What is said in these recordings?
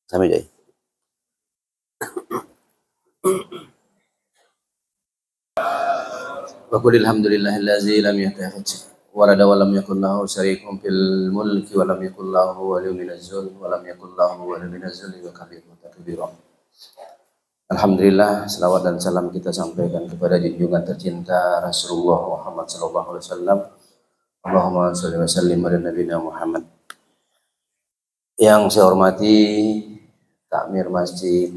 Sampai jadi. Wa qul alhamdulillahillazi lam yattakhidh walada wa lam yakul lahu syarikun fil mulki wa lam yakul lahu waliyyun minaz zulmi wa lam yakul lahu waliyyun minaz zulmi wa kabbirhu takbira. Alhamdulillah, selawat dan salam kita sampaikan kepada junjungan tercinta Rasulullah Muhammad sallallahu alaihi wasallam. Allahumma shalli wa sallim ala nabiyina Muhammad. Yang saya hormati Takmir Masjid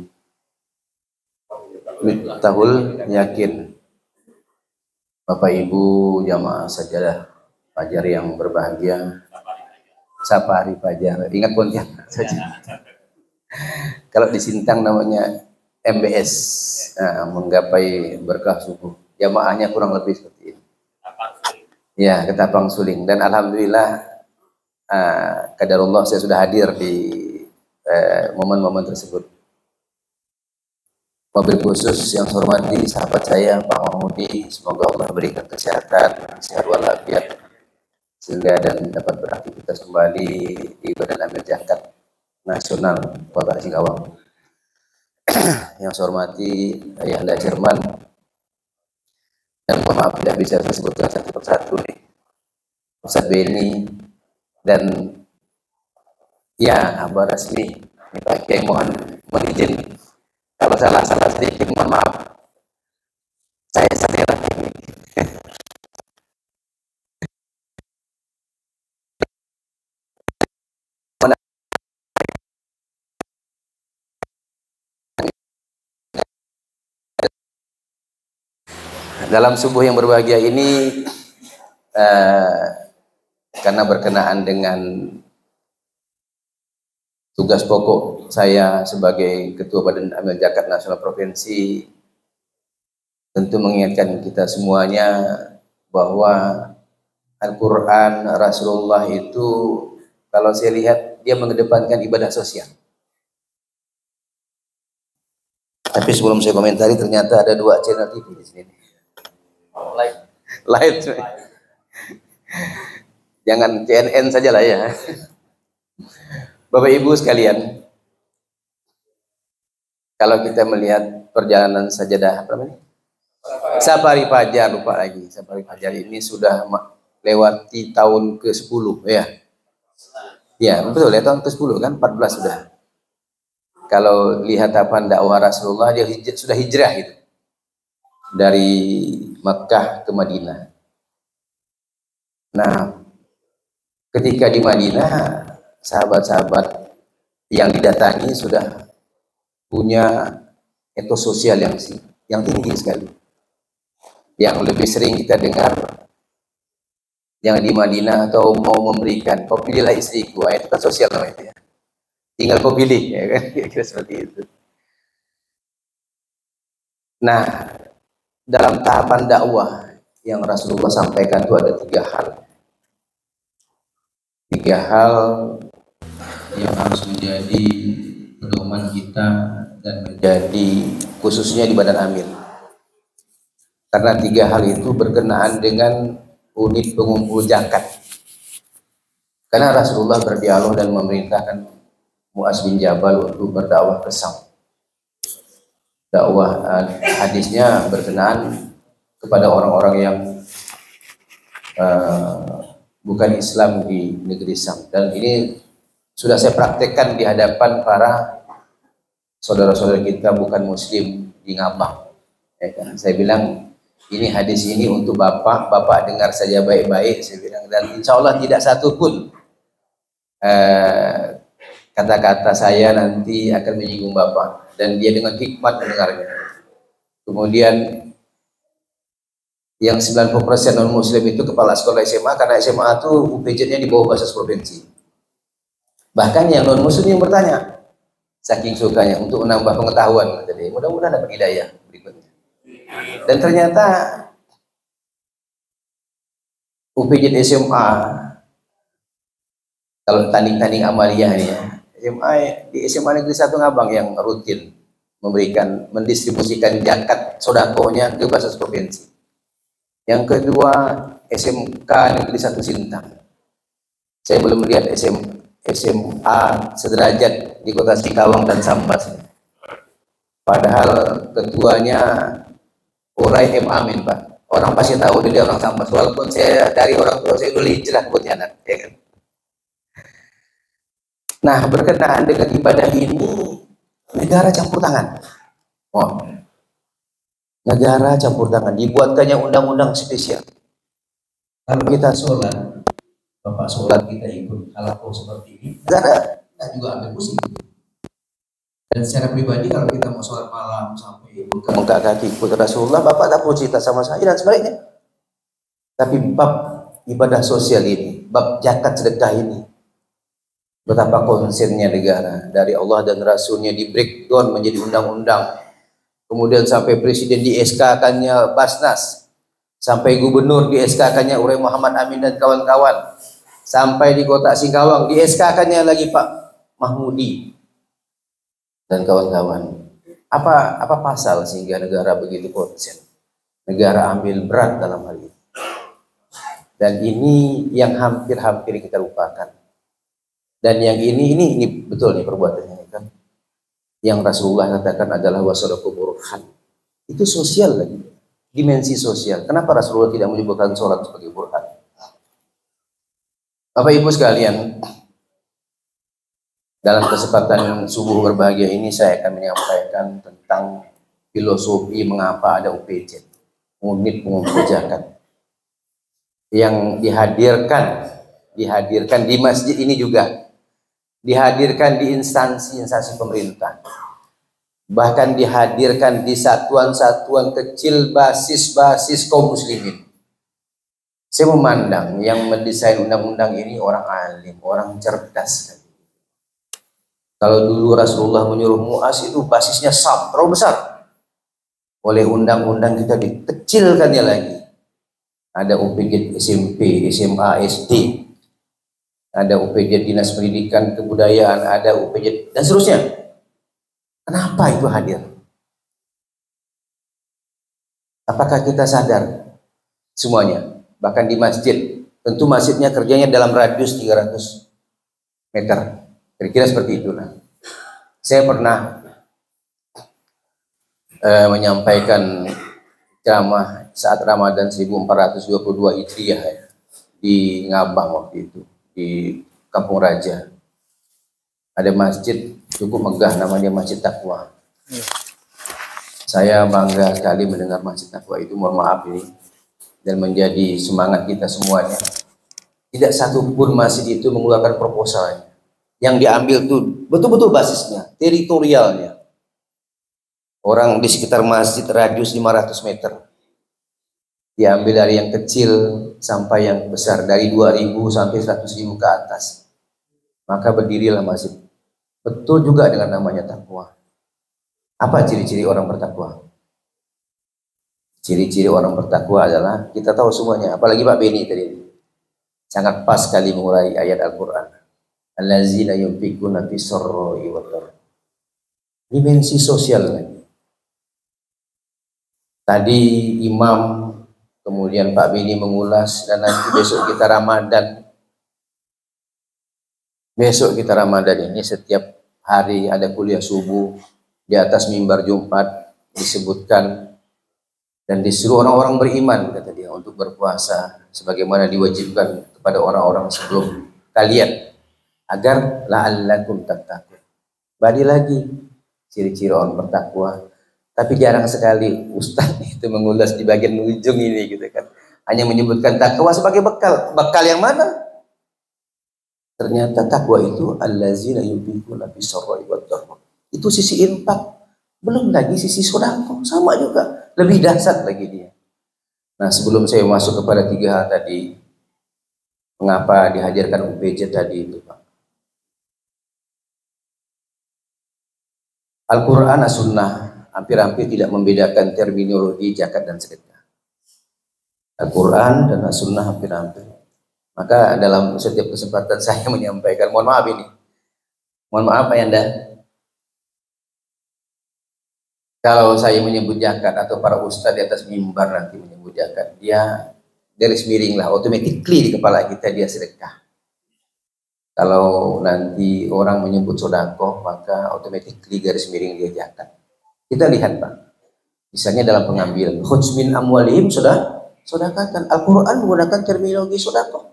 Miftahul Yakin, Bapak Ibu jamaah sajadah fajar yang berbahagia. Sapa hari fajar, ingat Pontianak saja. Kalau di Sintang namanya MBS, menggapai berkah subuh. Jamaahnya kurang lebih seperti ini. Ya, Ketapang Suling. Dan alhamdulillah, qadarullah saya sudah hadir di momen-momen tersebut. Mobil khusus yang saya hormati sahabat saya Pak Mahmudi, semoga Allah berikan kesehatan, sehat walafiat, sehingga dan dapat beraktivitas kembali di Badan Amil Zakat Nasional Kota Singkawang. Yang saya hormati Ayahanda Jerman, dan maaf tidak bisa saya sebutkan satu persatu nih, Ustaz Beni, dan ya Abah Rasmi. Pak Kiai mohon izin kalau salah sedikit, mohon maaf. Saya lagi. Dalam subuh yang berbahagia ini, karena berkenaan dengan tugas pokok saya sebagai Ketua Badan Amil Zakat Nasional Provinsi, tentu mengingatkan kita semuanya bahwa Al-Quran, Rasulullah itu kalau saya lihat dia mengedepankan ibadah sosial. Tapi sebelum saya komentari, ternyata ada 2 channel TV di sini. Live. Jangan CNN saja lah ya. Bapak Ibu sekalian, kalau kita melihat perjalanan sajadah apa namanya? Safari Fajar, lupa lagi. Safari Fajar ini sudah lewati tahun ke-10 ya. Ya, betul ya, tahun ke-10 kan, 14 sudah. Kalau lihat apa dakwah Rasulullah, dia sudah hijrah gitu. Dari Makkah ke Madinah. Nah, ketika di Madinah, sahabat-sahabat yang didatangi sudah punya etos sosial yang tinggi sekali. Yang lebih sering kita dengar, yang di Madinah atau mau memberikan, kau pilihlah istriku, itu kan sosial namanya ya. Tinggal kau pilih, ya kan? Kira-kira seperti itu. Nah, dalam tahapan dakwah yang Rasulullah sampaikan itu ada 3 hal. 3 hal yang harus menjadi pedoman kita dan menjadi khususnya di Badan Amil. Karena 3 hal itu berkenaan dengan unit pengumpul zakat. Karena Rasulullah berdialog dan memerintahkan Mu'az bin Jabal untuk berdakwah ke Syam. Dakwah hadisnya berkenaan kepada orang-orang yang bukan Islam di negeri Syam, dan ini sudah saya praktekkan di hadapan para saudara-saudara kita bukan Muslim di Ngabang. Ya kan? Saya bilang ini hadis ini untuk bapak dengar saja baik-baik, saya bilang, dan insya Allah tidak satu pun kata-kata saya nanti akan menyinggung bapak, dan dia dengan hikmat mendengarnya. Kemudian yang 90% non muslim itu kepala sekolah SMA, karena SMA itu UPJ-nya di bawah Basis Provinsi. Bahkan yang non muslim yang bertanya, saking sukanya untuk menambah pengetahuan, jadi mudah-mudahan dapat hidayah berikutnya. Dan ternyata UPJ SMA, kalau tanding-tanding amaliyah ya, di SMA Negeri 1 Ngabang yang rutin mendistribusikan zakat sodakohnya ke Basis Provinsi. Yang kedua SMK Negeri 1 Sintang. Saya belum melihat SMA sederajat di kota Singkawang dan Sambas. Padahal ketuanya Urai M. Amin, Pak. Orang pasti tahu dia orang Sambas. Walaupun saya dari orang tua saya dulu hijrah punya anak, ya kan? Nah, berkenaan dengan ibadah ini, negara campur tangan. Oh, negara campur tangan. Dibuatkannya undang-undang spesial. Kalau kita sholat, Bapak sholat kita ikut halakoh seperti ini, negara juga ambil pusing. Dan secara pribadi kalau kita mau sholat malam sampai bengkak kaki ikut Rasulullah, Bapak tak perlu cerita sama saya dan sebaliknya. Tapi bab ibadah sosial ini, bab zakat sedekah ini, betapa konsennya negara dari Allah dan Rasulnya di breakdown menjadi undang-undang. Kemudian sampai presiden di SK-kannya Basnas, sampai gubernur di SK-kannya Urai Muhammad Amin dan kawan-kawan, sampai di kota Singkawang di SK-kannya lagi Pak Mahmudi dan kawan-kawan. Apa pasal sehingga negara begitu konsen? Negara ambil berat dalam hal ini. Dan ini yang hampir-hampir kita lupakan. Dan yang ini betul nih perbuatannya kan. Yang Rasulullah katakan adalah wasadaku burhan. Itu sosial lagi. Dimensi sosial. Kenapa Rasulullah tidak menyebutkan sholat sebagai burhan? Bapak Ibu sekalian, dalam kesempatan subuh berbahagia ini saya akan menyampaikan tentang filosofi mengapa ada UPJ, unit pengumpul zakat, yang dihadirkan di masjid ini juga, dihadirkan di instansi-instansi pemerintah, bahkan dihadirkan di satuan-satuan kecil basis kaum muslimin. Saya memandang yang mendesain undang-undang ini orang alim, orang cerdas. Kalau dulu Rasulullah menyuruh Mu'az itu basisnya terlalu besar. Oleh undang-undang kita dikecilkannya lagi. Ada UPJ SMP, SMA, SD. Ada UPJ Dinas Pendidikan Kebudayaan, ada UPJ dan seterusnya. Kenapa itu hadir? Apakah kita sadar semuanya? Bahkan di masjid, tentu masjidnya kerjanya dalam radius 300 meter. Kira-kira seperti itulah. Saya pernah menyampaikan ceramah saat Ramadan 1422 Hijriah ya, di Ngabang waktu itu, di Kampung Raja. Ada masjid cukup megah namanya Masjid Taqwa. Saya bangga sekali mendengar Masjid Taqwa itu, mohon maaf ini, dan menjadi semangat kita semuanya. Tidak satu pun masjid itu mengeluarkan proposalnya. Yang diambil tuh betul-betul basisnya, teritorialnya. Orang di sekitar masjid radius 500 meter. Diambil dari yang kecil sampai yang besar, dari 2.000 sampai 100.000 ke atas. Maka berdirilah masjid. Betul juga dengan namanya takwa. Apa ciri-ciri orang bertakwa? Ciri-ciri orang bertakwa adalah, kita tahu semuanya, apalagi Pak Beni tadi. Sangat pas sekali mengurai ayat Al-Quran. Allazina yunfikuna fis sarra'i wad dharra. Dimensi sosial lagi. Tadi imam, kemudian Pak Bini mengulas, dan nanti besok kita Ramadan. Besok kita Ramadan ini setiap hari ada kuliah subuh di atas mimbar Jumat disebutkan dan disuruh orang-orang beriman, kata dia, untuk berpuasa sebagaimana diwajibkan kepada orang-orang sebelum kalian, agar la'allakum tattaqun. Balik lagi ciri-ciri orang bertakwa. Tapi jarang sekali Ustaz itu mengulas di bagian ujung ini gitu kan. Hanya menyebutkan takwa sebagai bekal. Bekal yang mana? Ternyata takwa itu allazina yunfikuna fis sarra'i wad dharra. Itu sisi infak. Belum lagi sisi sedekah, sama juga. Lebih dahsyat lagi dia. Nah, sebelum saya masuk kepada 3 hal tadi, mengapa dihadirkan UPJ tadi itu, Pak? Al-Quran As-Sunnah hampir-hampir tidak membedakan terminologi zakat dan sedekah. Al-Quran dan As-Sunnah hampir-hampir. Maka dalam setiap kesempatan saya menyampaikan, mohon maaf ini, mohon maaf Ayanda, kalau saya menyebut zakat atau para ustadz di atas mimbar nanti menyebut zakat, dia garis miring lah, automatically di kepala kita dia sedekah. Kalau nanti orang menyebut sodakoh, maka automatically garis miring dia zakat. Kita lihat Pak, misalnya dalam pengambilan, khudz min amwalihim sudah sodakatan. Al-Quran menggunakan terminologi sodakoh.